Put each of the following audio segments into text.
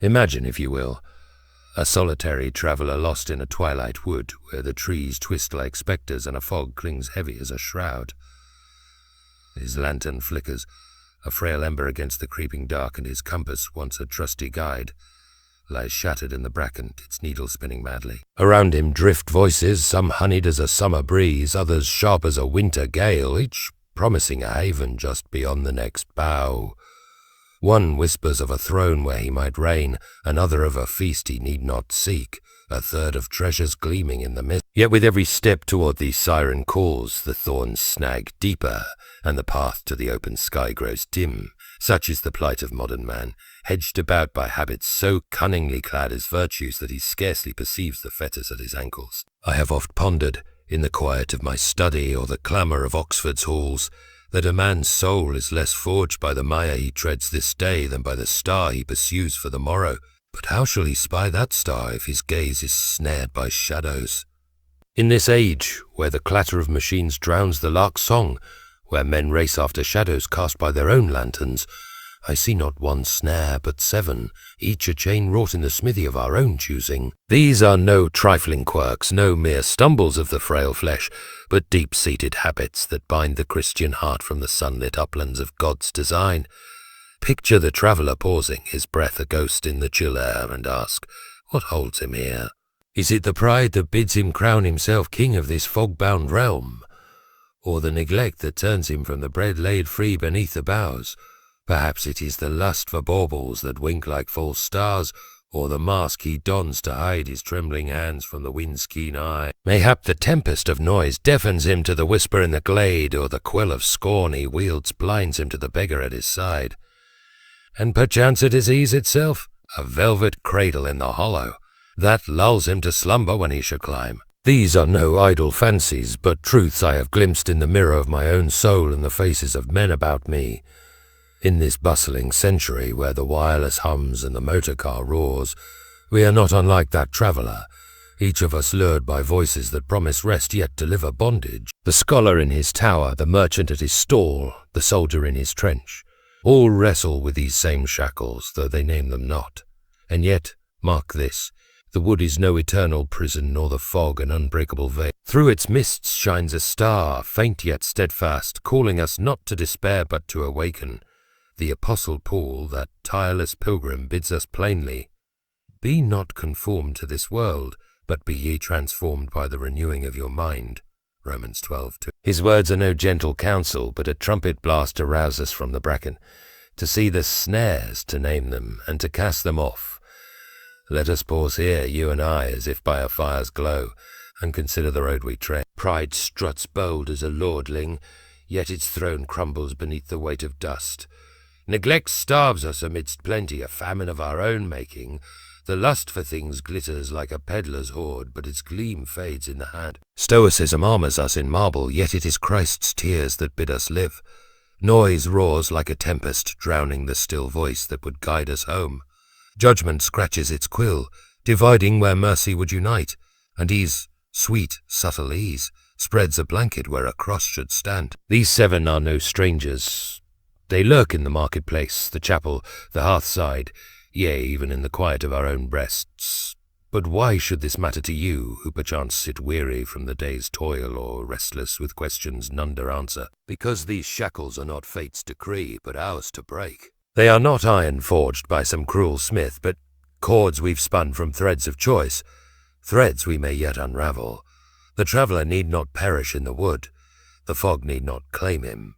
Imagine, if you will, a solitary traveller lost in a twilight wood where the trees twist like spectres and a fog clings heavy as a shroud. His lantern flickers, a frail ember against the creeping dark, and his compass, once a trusty guide, lies shattered in the bracken, its needle spinning madly. Around him drift voices, some honeyed as a summer breeze, others sharp as a winter gale, each promising a haven just beyond the next bough. One whispers of a throne where he might reign, another of a feast he need not seek, a third of treasures gleaming in the mist. Yet with every step toward these siren calls, the thorns snag deeper, and the path to the open sky grows dim. Such is the plight of modern man, hedged about by habits so cunningly clad as virtues that he scarcely perceives the fetters at his ankles. I have oft pondered, in the quiet of my study or the clamour of Oxford's halls, that a man's soul is less forged by the mire he treads this day than by the star he pursues for the morrow. But how shall he spy that star if his gaze is snared by shadows? In this age, where the clatter of machines drowns the lark's song, where men race after shadows cast by their own lanterns, I see not one snare, but 7, each a chain wrought in the smithy of our own choosing. These are no trifling quirks, no mere stumbles of the frail flesh, but deep-seated habits that bind the Christian heart from the sunlit uplands of God's design. Picture the traveller pausing, his breath a ghost in the chill air, and ask, what holds him here? Is it the pride that bids him crown himself king of this fog-bound realm? Or the neglect that turns him from the bread laid free beneath the boughs? Perhaps it is the lust for baubles that wink like false stars, or the mask he dons to hide his trembling hands from the wind's keen eye. Mayhap the tempest of noise deafens him to the whisper in the glade, or the quill of scorn he wields blinds him to the beggar at his side. And perchance it is ease itself, a velvet cradle in the hollow, that lulls him to slumber when he should climb. These are no idle fancies, but truths I have glimpsed in the mirror of my own soul and the faces of men about me. In this bustling century where the wireless hums and the motor car roars, we are not unlike that traveller, each of us lured by voices that promise rest yet deliver bondage. The scholar in his tower, the merchant at his stall, the soldier in his trench, all wrestle with these same shackles, though they name them not. And yet, mark this, the wood is no eternal prison, nor the fog an unbreakable veil. Through its mists shines a star, faint yet steadfast, calling us not to despair but to awaken. The Apostle Paul, that tireless pilgrim, bids us plainly, be not conformed to this world, but be ye transformed by the renewing of your mind. Romans 12:2. His words are no gentle counsel, but a trumpet blast to rouse us from the bracken, to see the snares, to name them, and to cast them off. Let us pause here, you and I, as if by a fire's glow, and consider the road we tread. Pride struts bold as a lordling, yet its throne crumbles beneath the weight of dust. Neglect starves us amidst plenty, a famine of our own making. The lust for things glitters like a peddler's hoard, but its gleam fades in the hand. Stoicism armours us in marble, yet it is Christ's tears that bid us live. Noise roars like a tempest, drowning the still voice that would guide us home. Judgment scratches its quill, dividing where mercy would unite, and ease, sweet, subtle ease, spreads a blanket where a cross should stand. These 7 are no strangers. They lurk in the marketplace, the chapel, the hearthside, yea, even in the quiet of our own breasts. But why should this matter to you, who perchance sit weary from the day's toil, or restless with questions none dare answer? Because these shackles are not fate's decree, but ours to break. They are not iron forged by some cruel smith, but cords we've spun from threads of choice, threads we may yet unravel. The traveller need not perish in the wood, the fog need not claim him.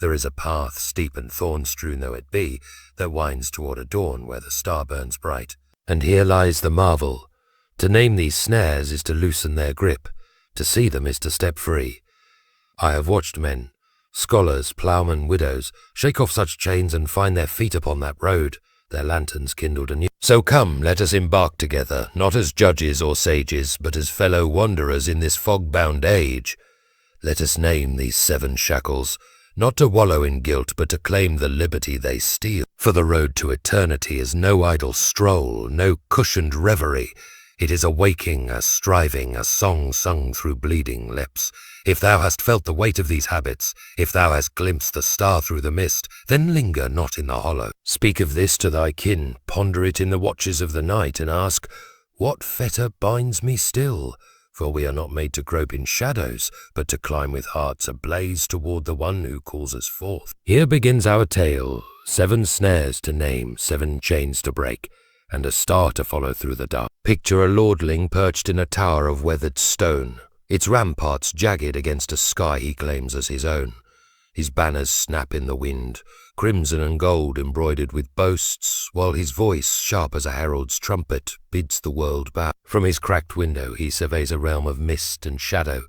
There is a path, steep and thorn-strewn though it be, that winds toward a dawn where the star burns bright. And here lies the marvel. To name these snares is to loosen their grip, to see them is to step free. I have watched men, scholars, ploughmen, widows, shake off such chains and find their feet upon that road, their lanterns kindled anew. So come, let us embark together, not as judges or sages, but as fellow wanderers in this fog-bound age. Let us name these 7 shackles, not to wallow in guilt, but to claim the liberty they steal. For the road to eternity is no idle stroll, no cushioned reverie. It is a waking, a striving, a song sung through bleeding lips. If thou hast felt the weight of these habits, if thou hast glimpsed the star through the mist, then linger not in the hollow. Speak of this to thy kin, ponder it in the watches of the night, and ask, what fetter binds me still? For we are not made to grope in shadows, but to climb with hearts ablaze toward the one who calls us forth. Here begins our tale, 7 snares to name, 7 chains to break, and a star to follow through the dark. Picture a lordling perched in a tower of weathered stone, its ramparts jagged against a sky he claims as his own. His banners snap in the wind, crimson and gold embroidered with boasts, while his voice, sharp as a herald's trumpet, bids the world bow. From his cracked window he surveys a realm of mist and shadow,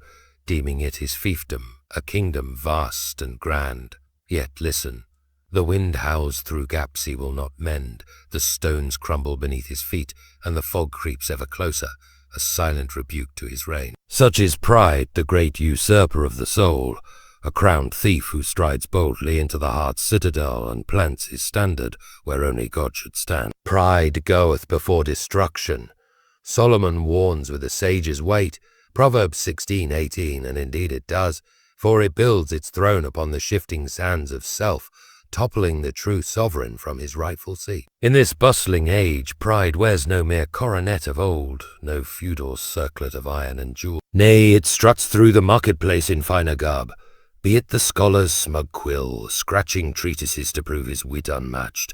deeming it his fiefdom, a kingdom vast and grand. Yet listen, the wind howls through gaps he will not mend, the stones crumble beneath his feet, and the fog creeps ever closer, a silent rebuke to his reign. Such is pride, the great usurper of the soul, a crowned thief who strides boldly into the heart's citadel and plants his standard where only God should stand. Pride goeth before destruction. Solomon warns with a sage's weight, Proverbs 16:18, and indeed it does, for it builds its throne upon the shifting sands of self, toppling the true sovereign from his rightful seat. In this bustling age, pride wears no mere coronet of old, no feudal circlet of iron and jewel. Nay, it struts through the marketplace in finer garb, be it the scholar's smug quill, scratching treatises to prove his wit unmatched,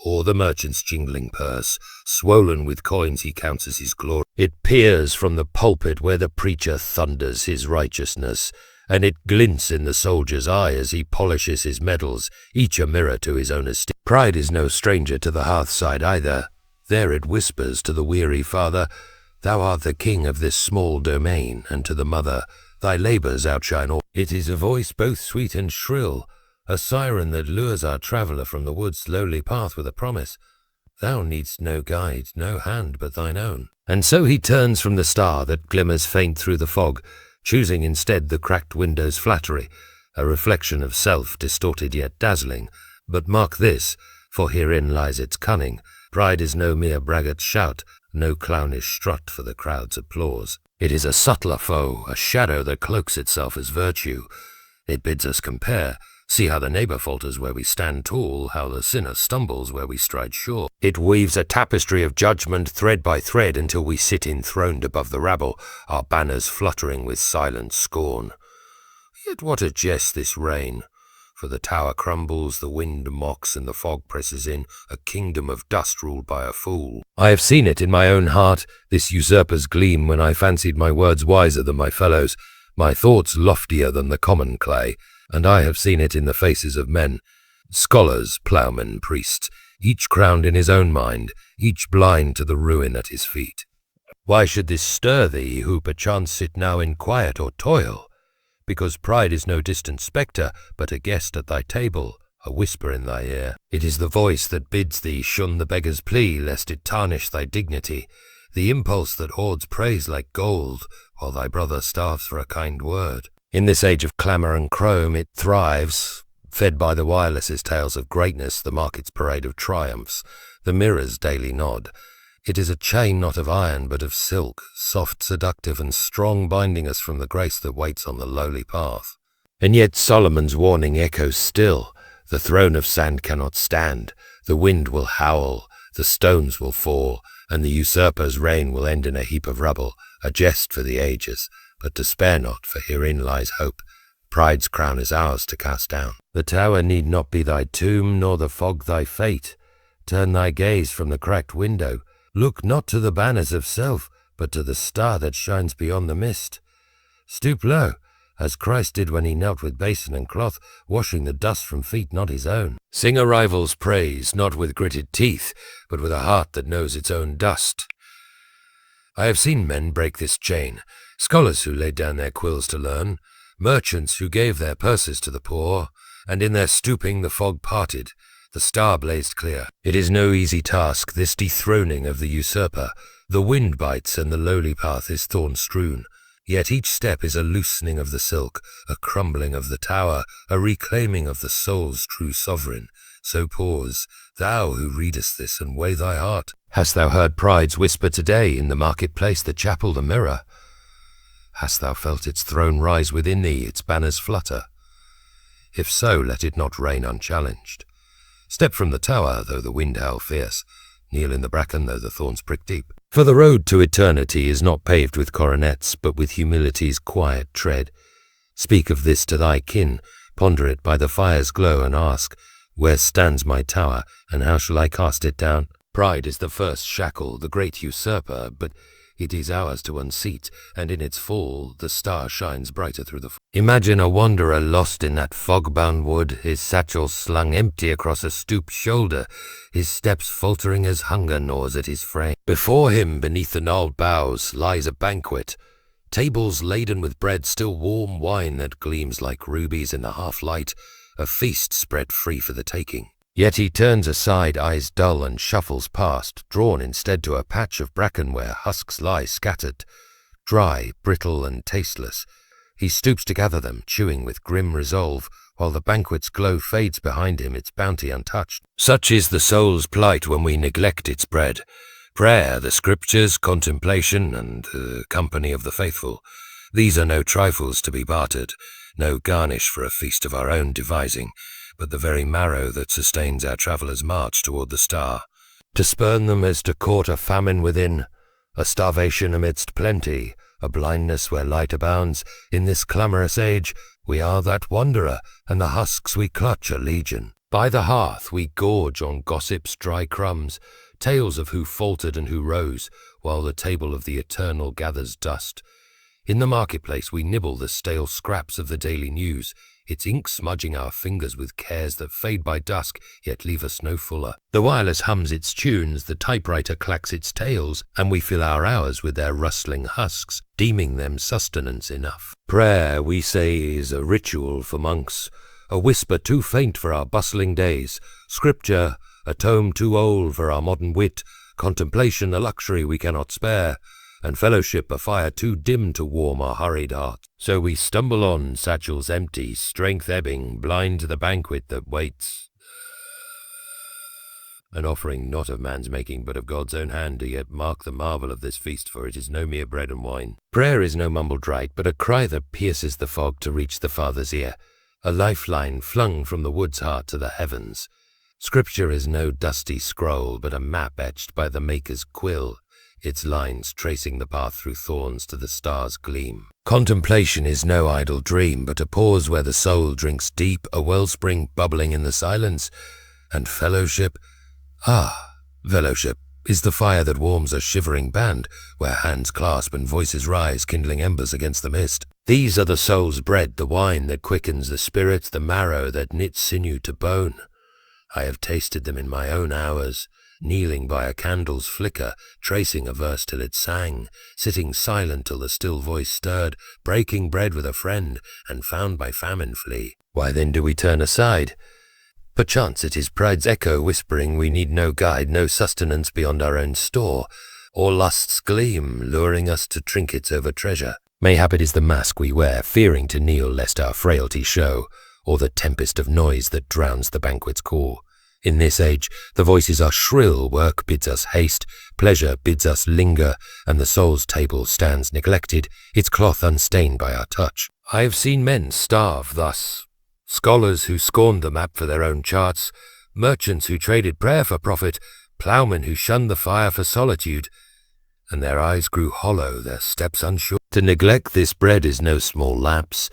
or the merchant's jingling purse, swollen with coins he counts as his glory. It peers from the pulpit where the preacher thunders his righteousness, and it glints in the soldier's eye as he polishes his medals, each a mirror to his own esteem. Pride is no stranger to the hearthside either. There it whispers to the weary father, thou art the king of this small domain, and to the mother, thy labours outshine all. It is a voice both sweet and shrill, a siren that lures our traveller from the wood's lowly path with a promise. Thou needst no guide, no hand but thine own. And so he turns from the star that glimmers faint through the fog, choosing instead the cracked window's flattery, a reflection of self distorted yet dazzling. But mark this, for herein lies its cunning. Pride is no mere braggart's shout, no clownish strut for the crowd's applause. It is a subtler foe, a shadow that cloaks itself as virtue. It bids us compare. See how the neighbour falters where we stand tall, how the sinner stumbles where we stride sure. It weaves a tapestry of judgment thread by thread until we sit enthroned above the rabble, our banners fluttering with silent scorn. Yet what a jest this reign! For the tower crumbles, the wind mocks, and the fog presses in, a kingdom of dust ruled by a fool. I have seen it in my own heart, this usurper's gleam, when I fancied my words wiser than my fellows, my thoughts loftier than the common clay. And I have seen it in the faces of men, scholars, ploughmen, priests, each crowned in his own mind, each blind to the ruin at his feet. Why should this stir thee, who perchance sit now in quiet or toil? Because pride is no distant spectre, but a guest at thy table, a whisper in thy ear. It is the voice that bids thee shun the beggar's plea, lest it tarnish thy dignity, the impulse that hoards praise like gold, while thy brother starves for a kind word. In this age of clamour and chrome it thrives, fed by the wireless's tales of greatness, the market's parade of triumphs, the mirror's daily nod. It is a chain not of iron but of silk, soft, seductive and strong, binding us from the grace that waits on the lowly path. And yet Solomon's warning echoes still. The throne of sand cannot stand, the wind will howl, the stones will fall, and the usurper's reign will end in a heap of rubble, a jest for the ages. But despair not, for herein lies hope. Pride's crown is ours to cast down. The tower need not be thy tomb, nor the fog thy fate. Turn thy gaze from the cracked window. Look not to the banners of self, but to the star that shines beyond the mist. Stoop low, as Christ did when he knelt with basin and cloth, washing the dust from feet not his own. Sing a rival's praise, not with gritted teeth, but with a heart that knows its own dust. I have seen men break this chain, scholars who laid down their quills to learn, merchants who gave their purses to the poor, and in their stooping the fog parted, the star blazed clear. It is no easy task, this dethroning of the usurper. The wind bites and the lowly path is thorn-strewn, yet each step is a loosening of the silk, a crumbling of the tower, a reclaiming of the soul's true sovereign. So pause, thou who readest this, and weigh thy heart. Hast thou heard pride's whisper today in the marketplace, the chapel, the mirror? Hast thou felt its throne rise within thee, its banners flutter? If so, let it not reign unchallenged. Step from the tower, though the wind howl fierce. Kneel in the bracken, though the thorns prick deep. For the road to eternity is not paved with coronets, but with humility's quiet tread. Speak of this to thy kin, ponder it by the fire's glow, and ask, where stands my tower, and how shall I cast it down? Pride is the first shackle, the great usurper, but it is ours to unseat, and in its fall the star shines brighter through the fog. Imagine a wanderer lost in that fog-bound wood, his satchel slung empty across a stooped shoulder, his steps faltering as hunger gnaws at his frame. Before him, beneath the gnarled boughs, lies a banquet, tables laden with bread, still warm wine that gleams like rubies in the half-light, a feast spread free for the taking. Yet he turns aside, eyes dull, and shuffles past, drawn instead to a patch of bracken where husks lie scattered, dry, brittle, and tasteless. He stoops to gather them, chewing with grim resolve, while the banquet's glow fades behind him, its bounty untouched. Such is the soul's plight when we neglect its bread. Prayer, the scriptures, contemplation, and the company of the faithful. These are no trifles to be bartered, no garnish for a feast of our own devising, but the very marrow that sustains our traveller's march toward the star. To spurn them is to court a famine within, a starvation amidst plenty, a blindness where light abounds. In this clamorous age, we are that wanderer, and the husks we clutch are legion. By the hearth we gorge on gossip's dry crumbs, tales of who faltered and who rose, while the table of the eternal gathers dust. In the marketplace we nibble the stale scraps of the daily news, its ink smudging our fingers with cares that fade by dusk, yet leave us no fuller. The wireless hums its tunes, the typewriter clacks its tales, and we fill our hours with their rustling husks, deeming them sustenance enough. Prayer, we say, is a ritual for monks, a whisper too faint for our bustling days. Scripture, a tome too old for our modern wit. Contemplation, a luxury we cannot spare, and fellowship, a fire too dim to warm our hurried hearts. So we stumble on, satchels empty, strength ebbing, blind to the banquet that waits. An offering not of man's making, but of God's own hand, do yet mark the marvel of this feast, for it is no mere bread and wine. Prayer is no mumbled rite, but a cry that pierces the fog to reach the Father's ear, a lifeline flung from the wood's heart to the heavens. Scripture is no dusty scroll, but a map etched by the Maker's quill, its lines tracing the path through thorns to the star's gleam. Contemplation is no idle dream, but a pause where the soul drinks deep, a wellspring bubbling in the silence. And fellowship, fellowship is the fire that warms a shivering band, where hands clasp and voices rise, kindling embers against the mist. These are the soul's bread, the wine that quickens the spirit, the marrow that knits sinew to bone. I have tasted them in my own hours, kneeling by a candle's flicker, tracing a verse till it sang, sitting silent till the still voice stirred, breaking bread with a friend, and found by famine flee. Why then do we turn aside? Perchance it is pride's echo whispering we need no guide, no sustenance beyond our own store, or lust's gleam luring us to trinkets over treasure. Mayhap it is the mask we wear, fearing to kneel lest our frailty show, or the tempest of noise that drowns the banquet's call. In this age, the voices are shrill, work bids us haste, pleasure bids us linger, and the soul's table stands neglected, its cloth unstained by our touch. I have seen men starve thus, scholars who scorned the map for their own charts, merchants who traded prayer for profit, ploughmen who shunned the fire for solitude, and their eyes grew hollow, their steps unsure. To neglect this bread is no small lapse.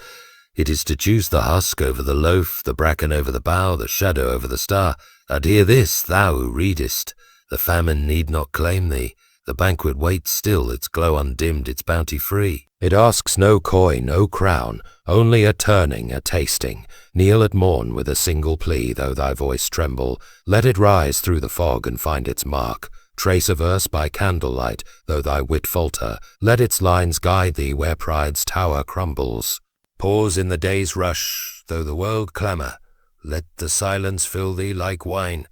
It is to choose the husk over the loaf, the bracken over the bough, the shadow over the star. And hear this, thou who readest, the famine need not claim thee, the banquet waits still, its glow undimmed, its bounty free. It asks no coin, no crown, only a turning, a tasting. Kneel at morn with a single plea, though thy voice tremble, let it rise through the fog and find its mark. Trace a verse by candlelight, though thy wit falter, let its lines guide thee where pride's tower crumbles. Pause in the day's rush, though the world clamour, let the silence fill thee like wine.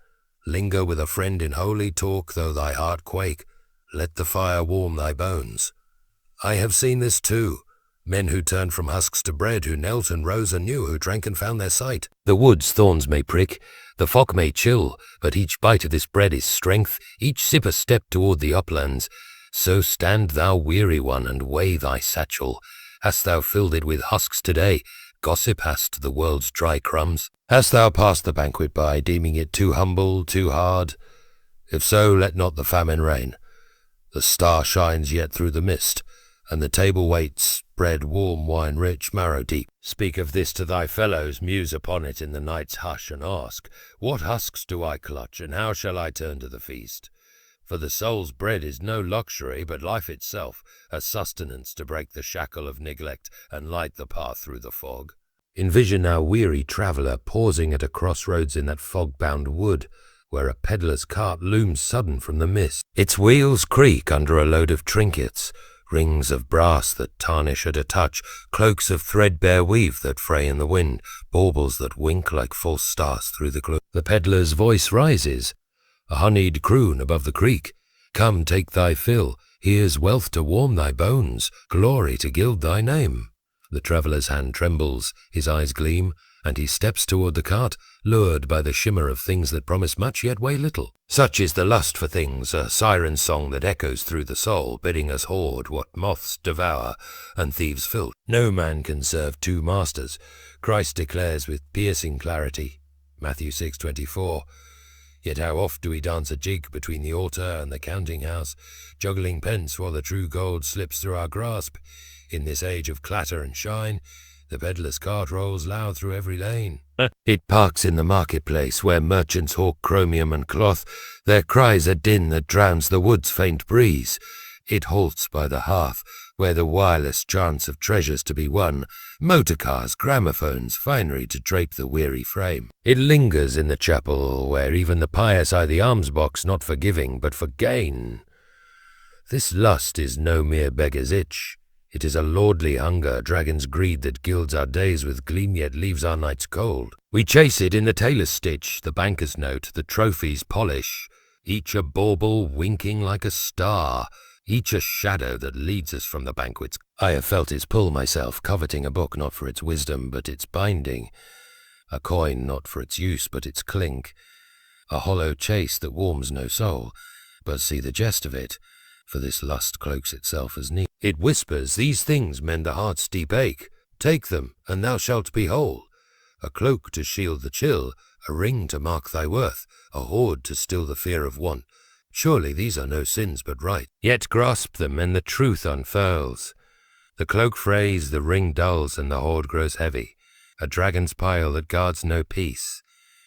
Linger with a friend in holy talk, though thy heart quake, let the fire warm thy bones. I have seen this too, Men who turned from husks to bread, who knelt and rose anew, who drank and found their sight. The wood's thorns may prick, the fog may chill, but each bite of this bread is strength, each sip a step toward the uplands. So stand thou, weary one, and weigh thy satchel. Hast thou filled it with husks today? Gossip hast the world's dry crumbs? Hast thou passed the banquet by, deeming it too humble, too hard? If so, let not the famine reign. The star shines yet through the mist, and the table waits, bread warm, wine rich, marrow deep. Speak of this to thy fellows, muse upon it in the night's hush, and ask, what husks do I clutch, and how shall I turn to the feast? For the soul's bread is no luxury, but life itself, a sustenance to break the shackle of neglect and light the path through the fog. Envision our weary traveller pausing at a crossroads in that fog-bound wood, where a peddler's cart looms sudden from the mist. Its wheels creak under a load of trinkets, rings of brass that tarnish at a touch, cloaks of threadbare weave that fray in the wind, baubles that wink like false stars through the gloom. The peddler's voice rises, a honeyed croon above the creek. Come, take thy fill, here's wealth to warm thy bones, glory to gild thy name. The traveller's hand trembles, his eyes gleam, and he steps toward the cart, lured by the shimmer of things that promise much yet weigh little. Such is the lust for things, a siren song that echoes through the soul, bidding us hoard what moths devour and thieves filch. No man can serve two masters, Christ declares with piercing clarity, Matthew 6:24. Yet how oft do we dance a jig between the altar and the counting-house, juggling pence while the true gold slips through our grasp. In this age of clatter and shine, the peddler's cart rolls loud through every lane. It parks in the marketplace where merchants hawk chromium and cloth, their cries a din that drowns the wood's faint breeze. It halts by the hearth where the wireless chants of treasures to be won, motor cars, gramophones, finery to drape the weary frame. It lingers in the chapel where even the pious eye the alms box not for giving but for gain. This lust is no mere beggar's itch. It is a lordly hunger, dragon's greed that gilds our days with gleam yet leaves our nights cold. We chase it in the tailor's stitch, the banker's note, the trophy's polish, each a bauble winking like a star, each a shadow that leads us from the banquets. I have felt its pull myself, coveting a book not for its wisdom but its binding, a coin not for its use but its clink, a hollow chase that warms no soul, but see the jest of it, for this lust cloaks itself as need. It whispers, these things mend the heart's deep ache. Take them, and thou shalt be whole. A cloak to shield the chill, a ring to mark thy worth, a hoard to still the fear of want. Surely these are no sins but right. Yet grasp them, and the truth unfurls. The cloak frays, the ring dulls, and the hoard grows heavy, a dragon's pile that guards no peace.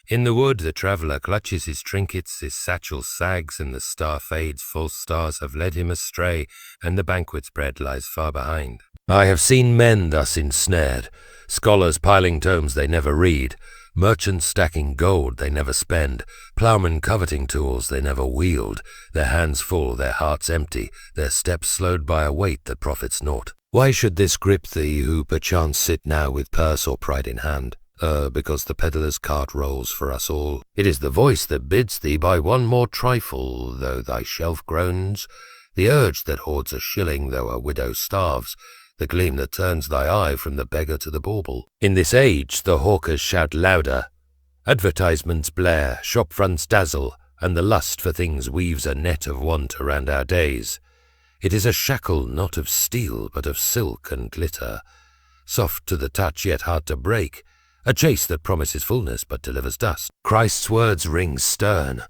In the wood the traveller clutches his trinkets, his satchel sags, and the star fades. False stars have led him astray, and the banquet's bread lies far behind. I have seen men thus ensnared, scholars piling tomes they never read, merchants stacking gold they never spend, ploughmen coveting tools they never wield, their hands full, their hearts empty, their steps slowed by a weight that profits naught. Why should this grip thee, who perchance sit now with purse or pride in hand? Because the peddler's cart rolls for us all. It is the voice that bids thee buy one more trifle, though thy shelf groans, the urge that hoards a shilling, though a widow starves, the gleam that turns thy eye from the beggar to the bauble. In this age the hawkers shout louder, advertisements blare, shop fronts dazzle, and the lust for things weaves a net of want around our days. It is a shackle not of steel, but of silk and glitter, soft to the touch yet hard to break, a chase that promises fullness but delivers dust. Christ's words ring stern.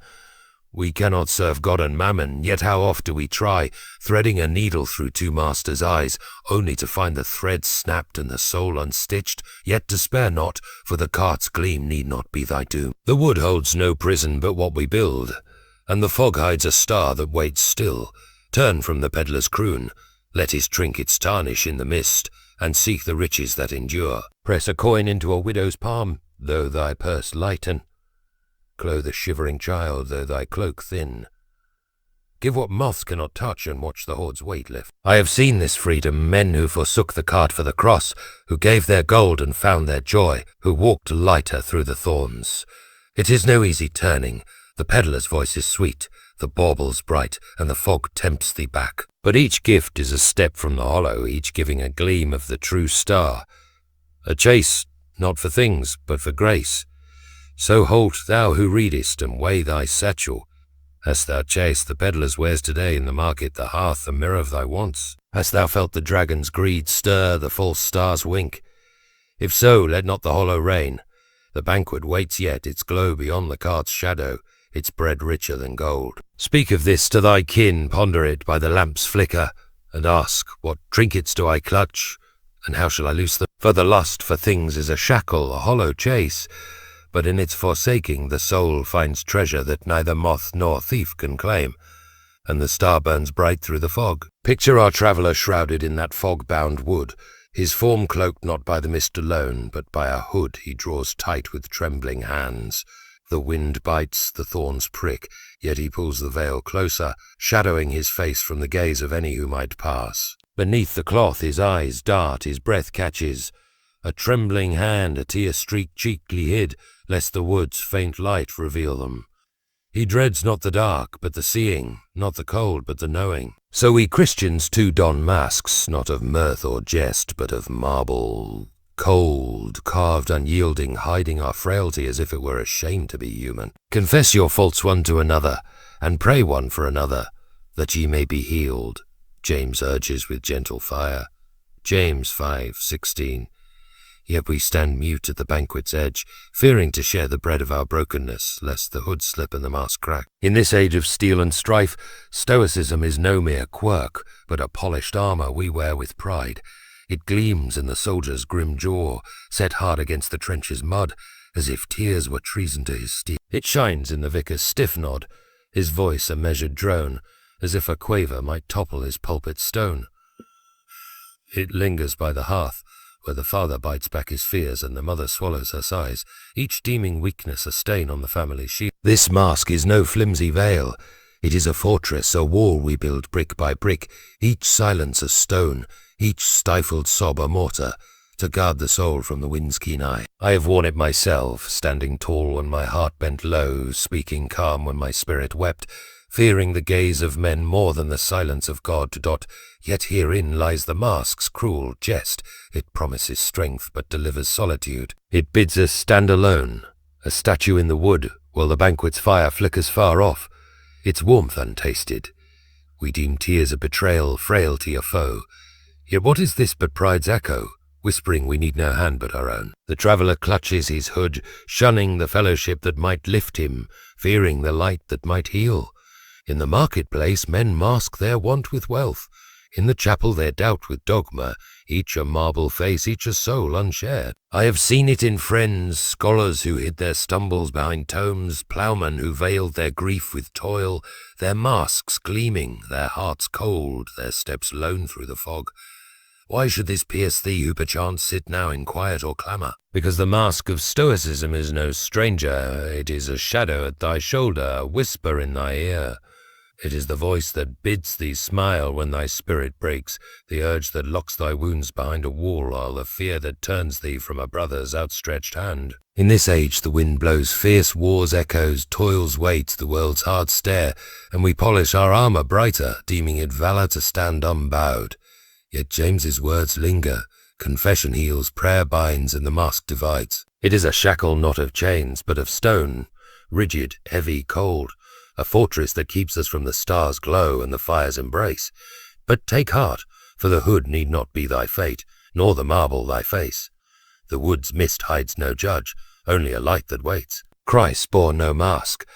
We cannot serve God and mammon, yet how oft do we try, threading a needle through two masters' eyes, only to find the thread snapped and the soul unstitched, yet despair not, for the cart's gleam need not be thy doom. The wood holds no prison but what we build, and the fog hides a star that waits still. Turn from the peddler's croon, let his trinkets tarnish in the mist, and seek the riches that endure. Press a coin into a widow's palm, though thy purse lighten. Clothe a shivering child, though thy cloak thin. Give what moths cannot touch, and watch the hoard's weight lift. I have seen this freedom, men who forsook the cart for the cross, who gave their gold and found their joy, who walked lighter through the thorns. It is no easy turning. The peddler's voice is sweet, the baubles bright, and the fog tempts thee back. But each gift is a step from the hollow, each giving a gleam of the true star. A chase, not for things, but for grace. So halt thou who readest, and weigh thy satchel. Hast thou chased the peddler's wares today in the market, the hearth, the mirror of thy wants? Hast thou felt the dragon's greed stir, the false stars wink? If so, let not the hollow reign. The banquet waits yet, its glow beyond the cart's shadow, its bread richer than gold. Speak of this to thy kin, ponder it by the lamp's flicker, and ask, what trinkets do I clutch, and how shall I loose them? For the lust for things is a shackle, a hollow chase, but in its forsaking the soul finds treasure that neither moth nor thief can claim, and the star burns bright through the fog. Picture our traveller shrouded in that fog-bound wood, his form cloaked not by the mist alone, but by a hood he draws tight with trembling hands. The wind bites, the thorns prick, yet he pulls the veil closer, shadowing his face from the gaze of any who might pass. Beneath the cloth his eyes dart, his breath catches. A trembling hand, a tear-streaked cheek he hid, lest the wood's faint light reveal them. He dreads not the dark, but the seeing, not the cold, but the knowing. So we Christians too don masks, not of mirth or jest, but of marble, cold, carved, unyielding, hiding our frailty as if it were a shame to be human. Confess your faults one to another, and pray one for another, that ye may be healed, James urges with gentle fire. James 5:16. Yet we stand mute at the banquet's edge, fearing to share the bread of our brokenness, lest the hood slip and the mask crack. In this age of steel and strife, stoicism is no mere quirk, but a polished armor we wear with pride. It gleams in the soldier's grim jaw, set hard against the trench's mud, as if tears were treason to his steel. It shines in the vicar's stiff nod, his voice a measured drone, as if a quaver might topple his pulpit stone. It lingers by the hearth, where the father bites back his fears and the mother swallows her sighs, each deeming weakness a stain on the family shield. This mask is no flimsy veil. It is a fortress, a wall we build brick by brick, each silence a stone, each stifled sob a mortar, to guard the soul from the wind's keen eye. I have worn it myself, standing tall when my heart bent low, speaking calm when my spirit wept, fearing the gaze of men more than the silence of God. Yet herein lies the mask's cruel jest. It promises strength, but delivers solitude. It bids us stand alone, a statue in the wood, while the banquet's fire flickers far off, its warmth untasted. We deem tears a betrayal, frailty a foe. Yet what is this but pride's echo, whispering we need no hand but our own? The traveller clutches his hood, shunning the fellowship that might lift him, fearing the light that might heal. In the marketplace men mask their want with wealth, in the chapel their doubt with dogma, each a marble face, each a soul unshared. I have seen it in friends, scholars who hid their stumbles behind tomes, ploughmen who veiled their grief with toil, their masks gleaming, their hearts cold, their steps lone through the fog. Why should this pierce thee who perchance sit now in quiet or clamour? Because the mask of stoicism is no stranger, it is a shadow at thy shoulder, a whisper in thy ear. It is the voice that bids thee smile when thy spirit breaks, the urge that locks thy wounds behind a wall, or the fear that turns thee from a brother's outstretched hand. In this age the wind blows fierce war's echoes, toils wait the world's hard stare, and we polish our armour brighter, deeming it valour to stand unbowed. Yet James's words linger, confession heals, prayer binds, and the mask divides. It is a shackle not of chains, but of stone, rigid, heavy, cold, a fortress that keeps us from the stars' glow and the fire's embrace. But take heart, for the hood need not be thy fate, nor the marble thy face. The wood's mist hides no judge, only a light that waits. Christ bore no mask.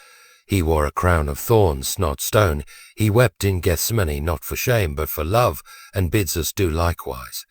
He wore a crown of thorns, not stone. He wept in Gethsemane, not for shame, but for love, and bids us do likewise.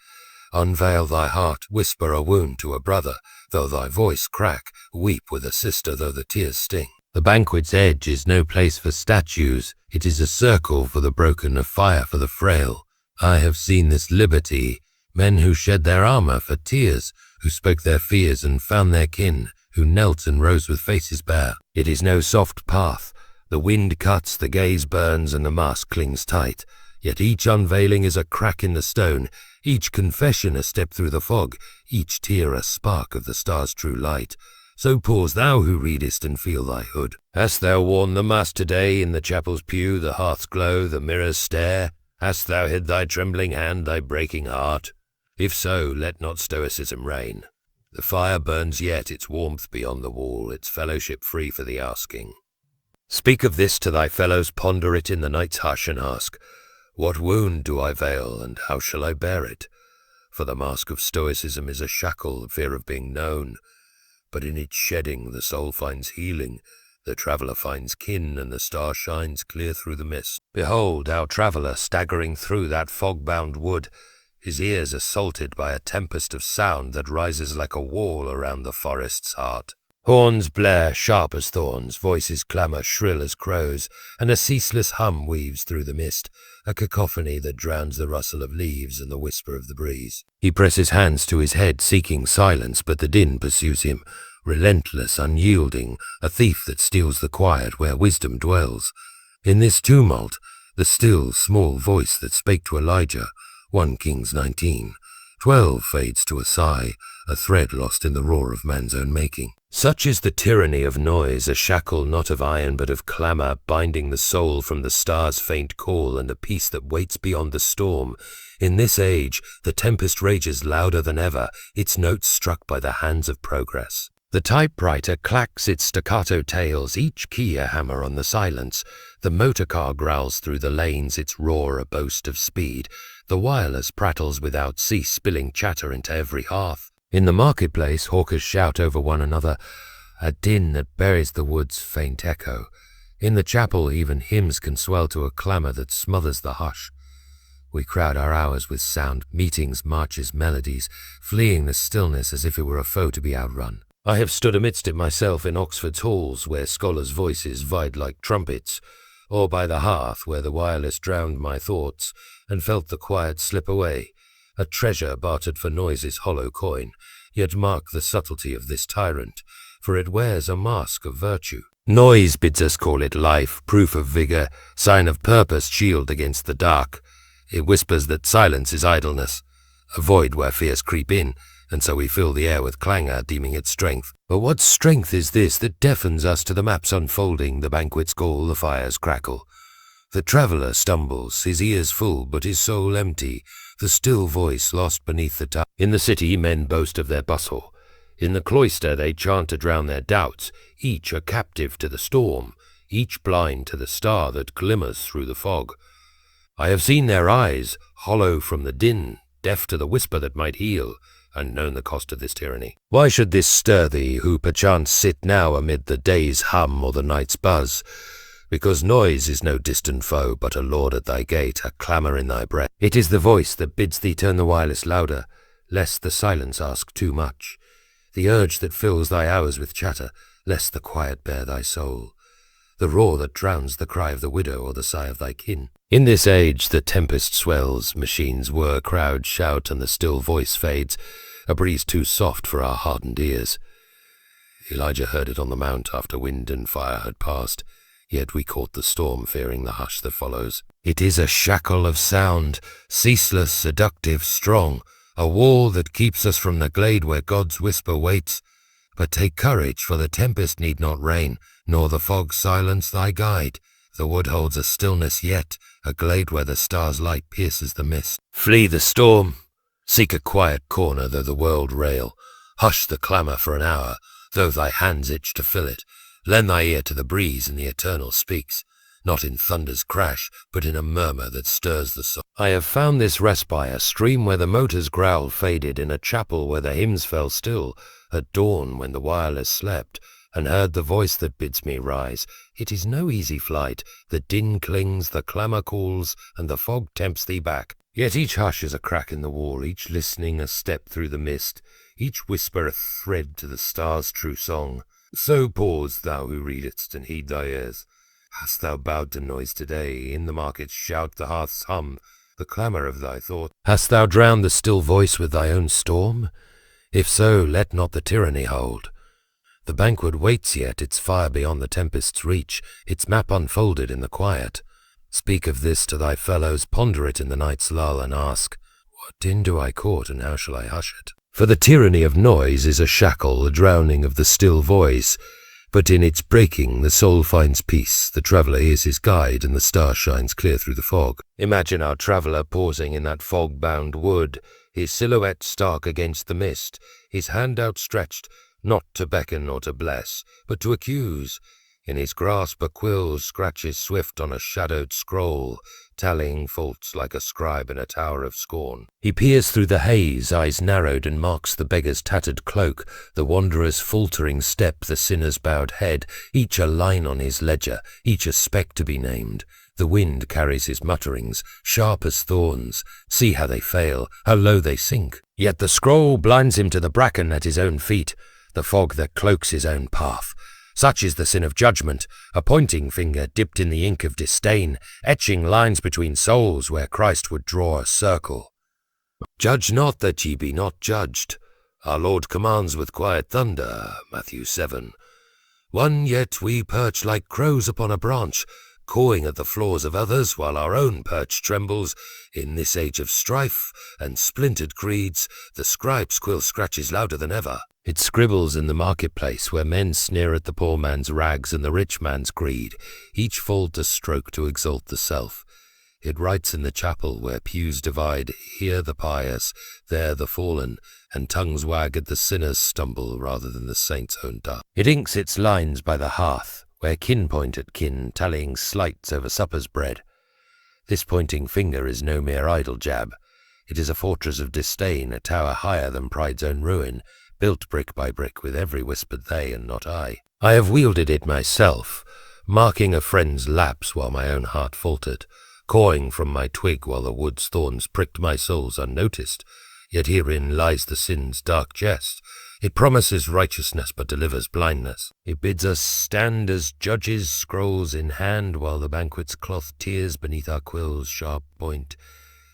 Unveil thy heart, whisper a wound to a brother, though thy voice crack, weep with a sister, though the tears sting. The banquet's edge is no place for statues, it is a circle for the broken, a fire for the frail. I have seen this liberty, men who shed their armour for tears, who spoke their fears and found their kin, who knelt and rose with faces bare. It is no soft path, the wind cuts, the gaze burns, and the mask clings tight. Yet each unveiling is a crack in the stone, each confession a step through the fog, each tear a spark of the star's true light. So pause thou who readest and feel thy hood. Hast thou worn the mask today in the chapel's pew, the hearth's glow, the mirror's stare? Hast thou hid thy trembling hand, thy breaking heart? If so, let not stoicism reign. The fire burns yet, its warmth beyond the wall, its fellowship free for the asking. Speak of this to thy fellows, ponder it in the night's hush, and ask, what wound do I veil, and how shall I bear it? For the mask of stoicism is a shackle, the fear of being known. But in its shedding the soul finds healing, the traveller finds kin, and the star shines clear through the mist. Behold our traveller staggering through that fog-bound wood, his ears assaulted by a tempest of sound that rises like a wall around the forest's heart. Horns blare sharp as thorns, voices clamour shrill as crows, and a ceaseless hum weaves through the mist, a cacophony that drowns the rustle of leaves and the whisper of the breeze. He presses hands to his head, seeking silence, but the din pursues him, relentless, unyielding, a thief that steals the quiet where wisdom dwells. In this tumult, the still, small voice that spake to Elijah, 1 Kings 19, 12 fades to a sigh, a thread lost in the roar of man's own making. Such is the tyranny of noise, a shackle not of iron but of clamour, binding the soul from the star's faint call, and a peace that waits beyond the storm. In this age, the tempest rages louder than ever, its notes struck by the hands of progress. The typewriter clacks its staccato tales, each key a hammer on the silence. The motor car growls through the lanes, its roar a boast of speed. The wireless prattles without cease, spilling chatter into every hearth. In the marketplace, hawkers shout over one another, a din that buries the wood's faint echo. In the chapel, even hymns can swell to a clamour that smothers the hush. We crowd our hours with sound, meetings, marches, melodies, fleeing the stillness as if it were a foe to be outrun. I have stood amidst it myself in Oxford's halls, where scholars' voices vied like trumpets, or by the hearth where the wireless drowned my thoughts, and felt the quiet slip away, a treasure bartered for noise's hollow coin. Yet mark the subtlety of this tyrant, for it wears a mask of virtue. Noise bids us call it life, proof of vigour, sign of purpose, shield against the dark. It whispers that silence is idleness, a void where fears creep in, and so we fill the air with clangour, deeming it strength. But what strength is this that deafens us to the map's unfolding, the banquet's call, the fire's crackle? The traveller stumbles, his ears full, but his soul empty, the still voice lost beneath the tower. In the city men boast of their bustle. In the cloister they chant to drown their doubts, each a captive to the storm, each blind to the star that glimmers through the fog. I have seen their eyes, hollow from the din, deaf to the whisper that might heal, and known the cost of this tyranny. Why should this stir thee, who perchance sit now amid the day's hum or the night's buzz? Because noise is no distant foe, but a lord at thy gate, a clamour in thy breast. It is the voice that bids thee turn the wireless louder, lest the silence ask too much. The urge that fills thy hours with chatter, lest the quiet bear thy soul. The roar that drowns the cry of the widow or the sigh of thy kin. In this age the tempest swells, machines whir, crowds shout, and the still voice fades, a breeze too soft for our hardened ears. Elijah heard it on the mount after wind and fire had passed. Yet we caught the storm, fearing the hush that follows. It is a shackle of sound, ceaseless, seductive, strong, a wall that keeps us from the glade where God's whisper waits. But take courage, for the tempest need not reign, nor the fog silence thy guide. The wood holds a stillness yet, a glade where the star's light pierces the mist. Flee the storm. Seek a quiet corner, though the world rail. Hush the clamour for an hour, though thy hands itch to fill it. Lend thy ear to the breeze, and the Eternal speaks, not in thunder's crash, but in a murmur that stirs the soul. I have found this rest by a stream where the motor's growl faded, in a chapel where the hymns fell still, at dawn when the wireless slept, and heard the voice that bids me rise. It is no easy flight, the din clings, the clamour calls, and the fog tempts thee back. Yet each hush is a crack in the wall, each listening a step through the mist, each whisper a thread to the star's true song. So pause, thou who readest, and heed thy ears. Hast thou bowed to noise today, in the market's shout, the hearth's hum, the clamour of thy thought? Hast thou drowned the still voice with thy own storm? If so, let not the tyranny hold. The banquet waits yet, its fire beyond the tempest's reach, its map unfolded in the quiet. Speak of this to thy fellows, ponder it in the night's lull, and ask, what din do I court, and how shall I hush it? For the tyranny of noise is a shackle, a drowning of the still voice, but in its breaking the soul finds peace, the traveller hears his guide, and the star shines clear through the fog. Imagine our traveller pausing in that fog-bound wood, his silhouette stark against the mist, his hand outstretched, not to beckon or to bless, but to accuse. In his grasp a quill scratches swift on a shadowed scroll, tallying faults like a scribe in a tower of scorn. He peers through the haze, eyes narrowed, and marks the beggar's tattered cloak, the wanderer's faltering step, the sinner's bowed head, each a line on his ledger, each a speck to be named. The wind carries his mutterings, sharp as thorns. See how they fail, how low they sink. Yet the scroll blinds him to the bracken at his own feet, the fog that cloaks his own path. Such is the sin of judgment, a pointing finger dipped in the ink of disdain, etching lines between souls where Christ would draw a circle. Judge not that ye be not judged. Our Lord commands with quiet thunder, Matthew 7. One yet we perch like crows upon a branch, cawing at the flaws of others, while our own perch trembles. In this age of strife and splintered creeds, the scribe's quill scratches louder than ever. It scribbles in the marketplace, where men sneer at the poor man's rags and the rich man's greed, each fault a stroke to exalt the self. It writes in the chapel, where pews divide, here the pious, there the fallen, and tongues wag at the sinner's stumble rather than the saint's own dust. It inks its lines by the hearth, where kin point at kin, tallying slights over supper's bread. This pointing finger is no mere idle jab. It is a fortress of disdain, a tower higher than pride's own ruin, built brick by brick with every whispered they and not I. I have wielded it myself, marking a friend's lapse while my own heart faltered, cawing from my twig while the wood's thorns pricked my soles unnoticed. Yet herein lies the sin's dark jest. It promises righteousness but delivers blindness. It bids us stand as judges, scrolls in hand, while the banquet's cloth tears beneath our quill's sharp point.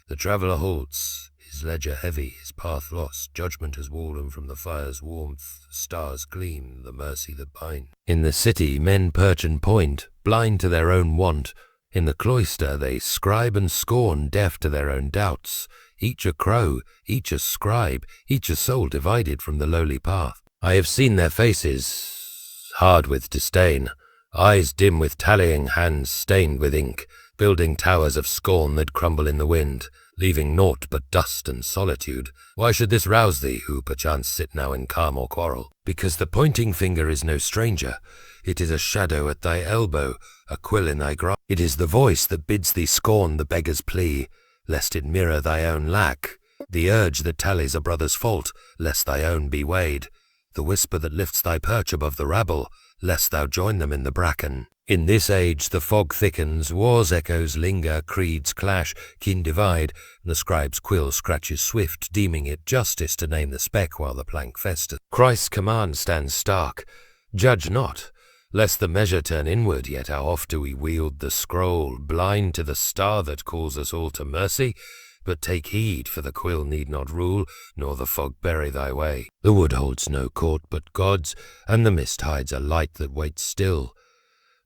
The traveller halts, his ledger heavy, his path lost. Judgment has fallen from the fire's warmth, the stars gleam, the mercy that binds. In the city men perch and point, blind to their own want. In the cloister they scribe and scorn, deaf to their own doubts. Each a crow, each a scribe, each a soul divided from the lowly path. I have seen their faces, hard with disdain, eyes dim with tallying, hands stained with ink, building towers of scorn that crumble in the wind, leaving naught but dust and solitude. Why should this rouse thee, who perchance sit now in calm or quarrel? Because the pointing finger is no stranger. It is a shadow at thy elbow, a quill in thy grasp. It is the voice that bids thee scorn the beggar's plea, lest it mirror thy own lack, the urge that tallies a brother's fault, lest thy own be weighed, the whisper that lifts thy perch above the rabble, lest thou join them in the bracken. In this age the fog thickens, war's echoes linger, creeds clash, kin divide, and the scribe's quill scratches swift, deeming it justice to name the speck while the plank festers. Christ's command stands stark, judge not, lest the measure turn inward. Yet how oft do we wield the scroll, blind to the star that calls us all to mercy? But take heed, for the quill need not rule, nor the fog bury thy way. The wood holds no court but God's, and the mist hides a light that waits still.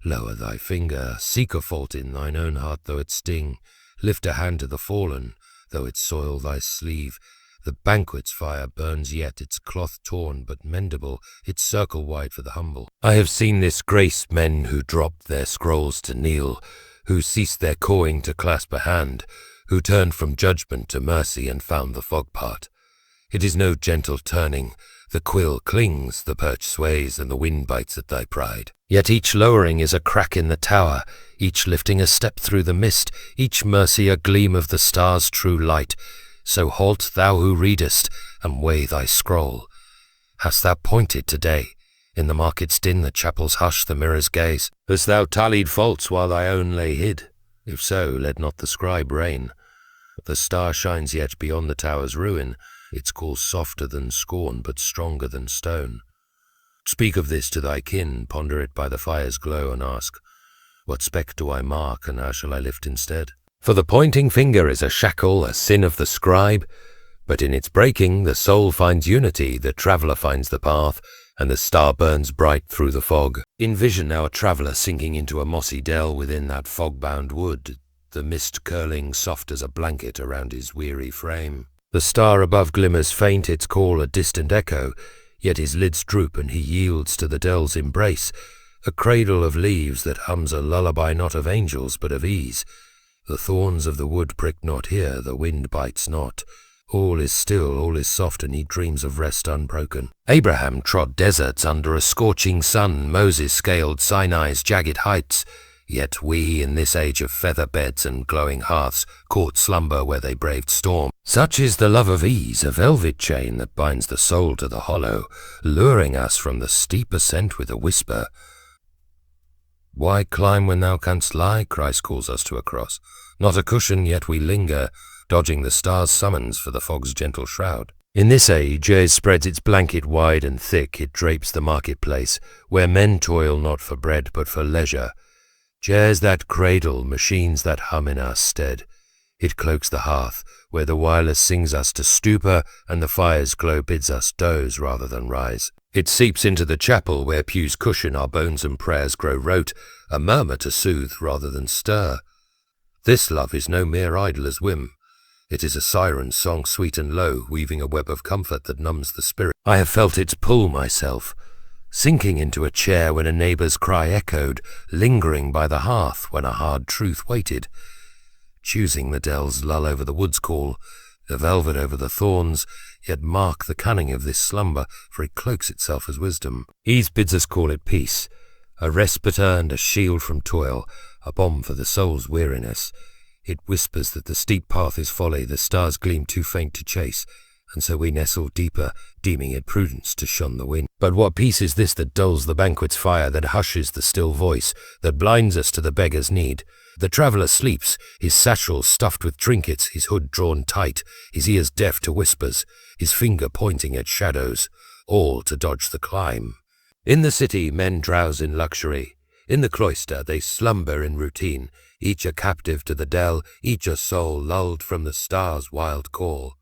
Lower thy finger, seek a fault in thine own heart though it sting. Lift a hand to the fallen, though it soil thy sleeve. The banquet's fire burns yet, its cloth torn but mendable, its circle wide for the humble. I have seen this grace men who dropped their scrolls to kneel, who ceased their cawing to clasp a hand, who turned from judgment to mercy and found the fog part. It is no gentle turning, the quill clings, the perch sways, and the wind bites at thy pride. Yet each lowering is a crack in the tower, each lifting a step through the mist, each mercy a gleam of the star's true light. So halt thou who readest, and weigh thy scroll. Hast thou pointed today? In the market's din, the chapel's hush, the mirror's gaze? Hast thou tallied faults while thy own lay hid? If so, let not the scribe reign. The star shines yet beyond the tower's ruin, its call softer than scorn, but stronger than stone. Speak of this to thy kin, ponder it by the fire's glow, and ask, what speck do I mark, and how shall I lift instead? For the pointing finger is a shackle, a sin of the scribe, but in its breaking the soul finds unity, the traveller finds the path, and the star burns bright through the fog. Envision now a traveller sinking into a mossy dell within that fog-bound wood, the mist curling soft as a blanket around his weary frame. The star above glimmers faint, its call a distant echo, yet his lids droop and he yields to the dell's embrace, a cradle of leaves that hums a lullaby not of angels but of ease. The thorns of the wood prick not here, the wind bites not. All is still, all is soft, and he dreams of rest unbroken. Abraham trod deserts under a scorching sun, Moses scaled Sinai's jagged heights. Yet we, in this age of feather beds and glowing hearths, caught slumber where they braved storm. Such is the love of ease, a velvet chain that binds the soul to the hollow, luring us from the steep ascent with a whisper. Why climb when thou canst lie? Christ calls us to a cross. Not a cushion, yet we linger, dodging the star's summons for the fog's gentle shroud. In this age, it spreads its blanket wide and thick, it drapes the marketplace, where men toil not for bread but for leisure. Chairs that cradle, machines that hum in our stead. It cloaks the hearth, where the wireless sings us to stupor, and the fire's glow bids us doze rather than rise. It seeps into the chapel, where pews cushion our bones and prayers grow rote, a murmur to soothe rather than stir. This love is no mere idler's whim. It is a siren's song sweet and low, weaving a web of comfort that numbs the spirit. I have felt its pull myself, sinking into a chair when a neighbour's cry echoed, lingering by the hearth when a hard truth waited, choosing the dell's lull over the wood's call, the velvet over the thorns, yet mark the cunning of this slumber, for it cloaks itself as wisdom. Ease bids us call it peace, a respiter and a shield from toil, a balm for the soul's weariness. It whispers that the steep path is folly, the stars gleam too faint to chase, and so we nestle deeper, deeming it prudence to shun the wind. But what peace is this that dulls the banquet's fire, that hushes the still voice, that blinds us to the beggar's need? The traveller sleeps, his satchel stuffed with trinkets, his hood drawn tight, his ears deaf to whispers, his finger pointing at shadows, all to dodge the climb. In the city men drowse in luxury. In the cloister they slumber in routine, each a captive to the dell, each a soul lulled from the stars' wild call.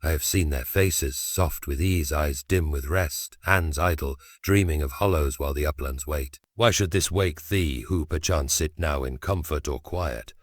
I have seen their faces, soft with ease, eyes dim with rest, hands idle, dreaming of hollows while the uplands wait. Why should this wake thee, who perchance sit now in comfort or quiet?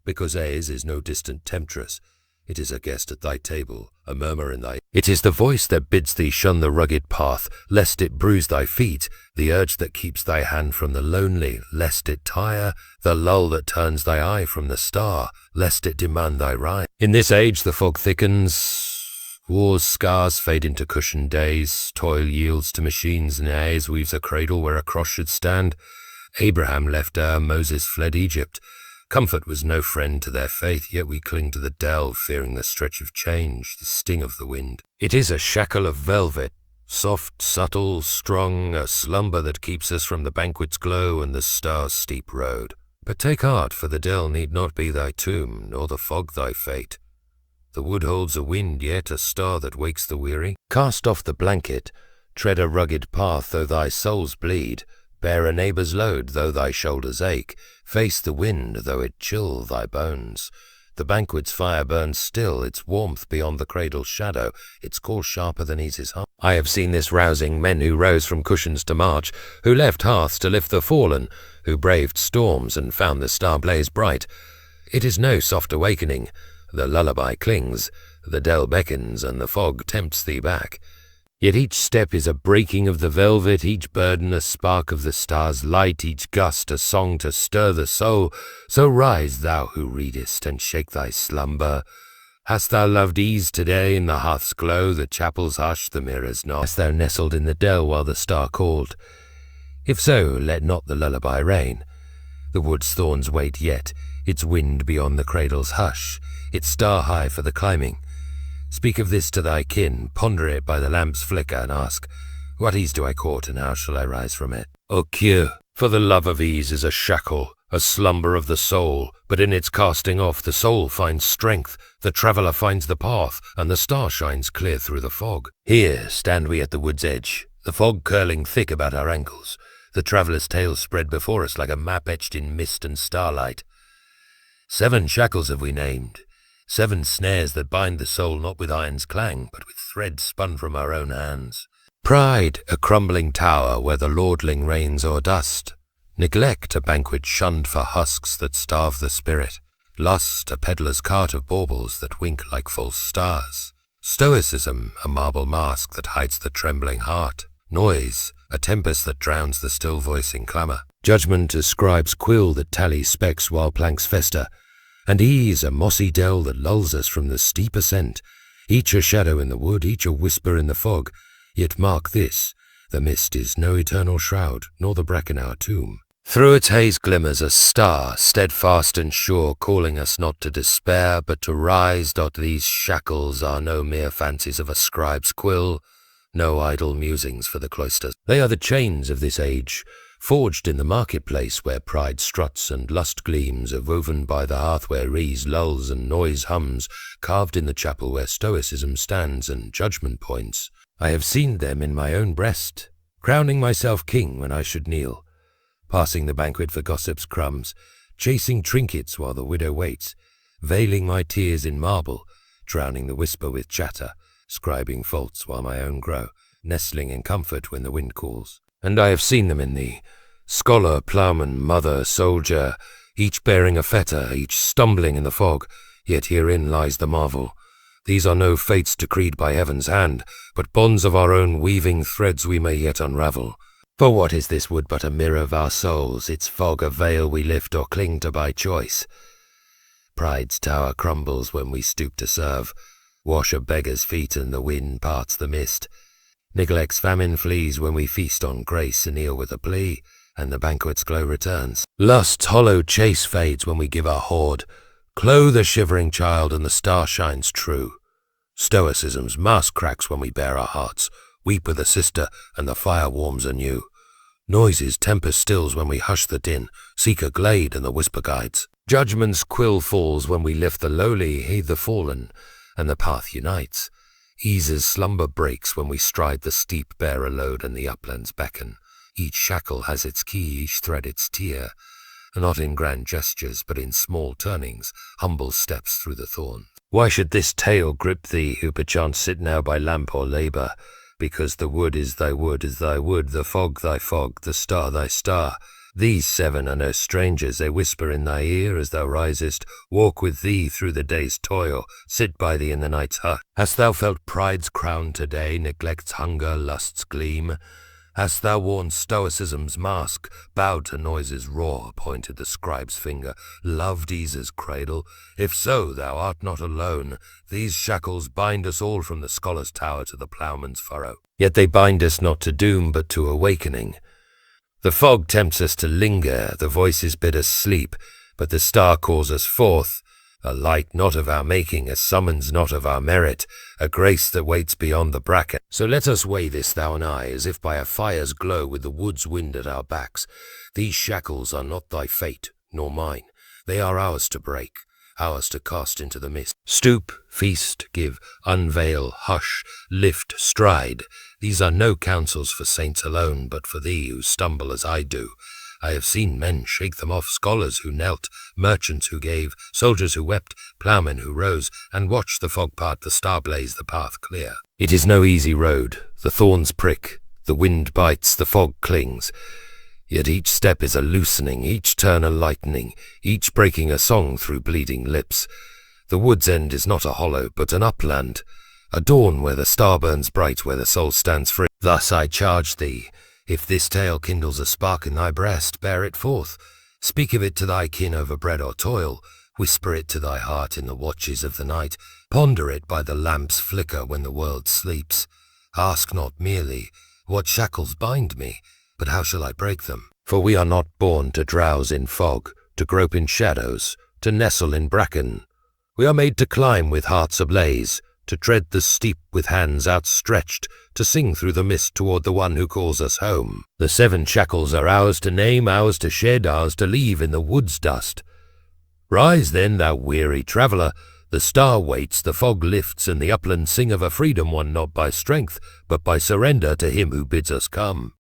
Because Aes is no distant temptress. It is a guest at thy table, a murmur in thy... It is the voice that bids thee shun the rugged path, lest it bruise thy feet, the urge that keeps thy hand from the lonely, lest it tire, the lull that turns thy eye from the star, lest it demand thy ride. In this age the fog thickens, war's scars fade into cushioned days, toil yields to machines, and Aes weaves a cradle where a cross should stand. Abraham left Ur, Moses fled Egypt. Comfort was no friend to their faith, yet we cling to the dell, fearing the stretch of change, the sting of the wind. It is a shackle of velvet, soft, subtle, strong, a slumber that keeps us from the banquet's glow and the star's steep road. But take heart, for the dell need not be thy tomb, nor the fog thy fate. The wood holds a wind, yet a star that wakes the weary. Cast off the blanket, tread a rugged path, though thy soles bleed. Bear a neighbour's load, though thy shoulders ache. Face the wind, though it chill thy bones. The banquet's fire burns still, its warmth beyond the cradle's shadow, its call sharper than Ease's heart. I have seen this rousing men who rose from cushions to march, who left hearths to lift the fallen, who braved storms and found the star blaze bright. It is no soft awakening. The lullaby clings, the dell beckons, and the fog tempts thee back. Yet each step is a breaking of the velvet, each burden a spark of the star's light, each gust a song to stir the soul. So rise, thou who readest, and shake thy slumber. Hast thou loved ease today in the hearth's glow, the chapel's hush, the mirror's nod? Hast thou nestled in the dell while the star called? If so, let not the lullaby reign. The wood's thorns wait yet, its wind beyond the cradle's hush, its star high for the climbing. Speak of this to thy kin, ponder it by the lamp's flicker, and ask, what ease do I court, and how shall I rise from it? O cure, for the love of ease is a shackle, a slumber of the soul, but in its casting off the soul finds strength, the traveller finds the path, and the star shines clear through the fog. Here stand we at the wood's edge, the fog curling thick about our ankles, the traveller's tale spread before us like a map etched in mist and starlight. 7 shackles have we named, 7 snares that bind the soul not with iron's clang, but with threads spun from our own hands. Pride, a crumbling tower where the lordling reigns o'er dust. Neglect, a banquet shunned for husks that starve the spirit. Lust, a peddler's cart of baubles that wink like false stars. Stoicism, a marble mask that hides the trembling heart. Noise, a tempest that drowns the still voice in clamour. Judgment, a scribe's quill that tallies specks while planks fester. And ease, a mossy dell that lulls us from the steep ascent. Each a shadow in the wood, each a whisper in the fog. Yet mark this, the mist is no eternal shroud, nor the bracken our tomb. Through its haze glimmers a star, steadfast and sure, calling us not to despair, but to rise. These shackles are no mere fancies of a scribe's quill, no idle musings for the cloisters. They are the chains of this age, forged in the marketplace where pride struts and lust gleams, are woven by the hearth where ease lulls and noise hums, carved in the chapel where stoicism stands and judgment points. I have seen them in my own breast, crowning myself king when I should kneel, passing the banquet for gossip's crumbs, chasing trinkets while the widow waits, veiling my tears in marble, drowning the whisper with chatter, scribing faults while my own grow, nestling in comfort when the wind calls. And I have seen them in thee, scholar, ploughman, mother, soldier, each bearing a fetter, each stumbling in the fog, yet herein lies the marvel. These are no fates decreed by heaven's hand, but bonds of our own weaving threads we may yet unravel. For what is this wood but a mirror of our souls, its fog a veil we lift or cling to by choice? Pride's tower crumbles when we stoop to serve, wash a beggar's feet and the wind parts the mist. Neglect's famine flees when we feast on grace and kneel with a plea, and the banquet's glow returns. Lust's hollow chase fades when we give our hoard, clothe the shivering child and the star shines true. Stoicism's mask cracks when we bare our hearts, weep with a sister and the fire warms anew. Noises tempest stills when we hush the din, seek a glade and the whisper guides. Judgment's quill falls when we lift the lowly, heed the fallen, and the path unites. Ease's slumber breaks when we stride the steep, bear a load and the uplands beckon. Each shackle has its key, each thread its tear, not in grand gestures but in small turnings, humble steps through the thorn. Why should this tale grip thee, who perchance sit now by lamp or labour? Because the wood is thy wood, the fog thy fog, the star thy star. These seven are no strangers, they whisper in thy ear as thou risest, walk with thee through the day's toil, sit by thee in the night's hush. Hast thou felt pride's crown today, neglect's hunger, lust's gleam? Hast thou worn stoicism's mask, bowed to noise's roar, pointed the scribe's finger, loved ease's cradle? If so, thou art not alone. These shackles bind us all from the scholar's tower to the ploughman's furrow. Yet they bind us not to doom, but to awakening. The fog tempts us to linger, the voices bid us sleep, but the star calls us forth, a light not of our making, a summons not of our merit, a grace that waits beyond the bracken. So let us weigh this, thou and I, as if by a fire's glow with the wood's wind at our backs. These shackles are not thy fate, nor mine. They are ours to break, ours to cast into the mist. Stoop, feast, give, unveil, hush, lift, stride. These are no counsels for saints alone, but for thee who stumble as I do. I have seen men shake them off, scholars who knelt, merchants who gave, soldiers who wept, ploughmen who rose, and watched the fog part, the star blaze, the path clear. It is no easy road. The thorns prick, the wind bites, the fog clings. Yet each step is a loosening, each turn a lightening, each breaking a song through bleeding lips. The wood's end is not a hollow, but an upland, a dawn where the star burns bright, where the soul stands free. Thus I charge thee, if this tale kindles a spark in thy breast, bear it forth. Speak of it to thy kin over bread or toil. Whisper it to thy heart in the watches of the night. Ponder it by the lamp's flicker when the world sleeps. Ask not merely, what shackles bind me, but how shall I break them? For we are not born to drowse in fog, to grope in shadows, to nestle in bracken. We are made to climb with hearts ablaze, to tread the steep with hands outstretched, to sing through the mist toward the one who calls us home. The 7 shackles are ours to name, ours to shed, ours to leave in the wood's dust. Rise then, thou weary traveller, the star waits, the fog lifts, and the uplands sing of a freedom won not by strength, but by surrender to him who bids us come.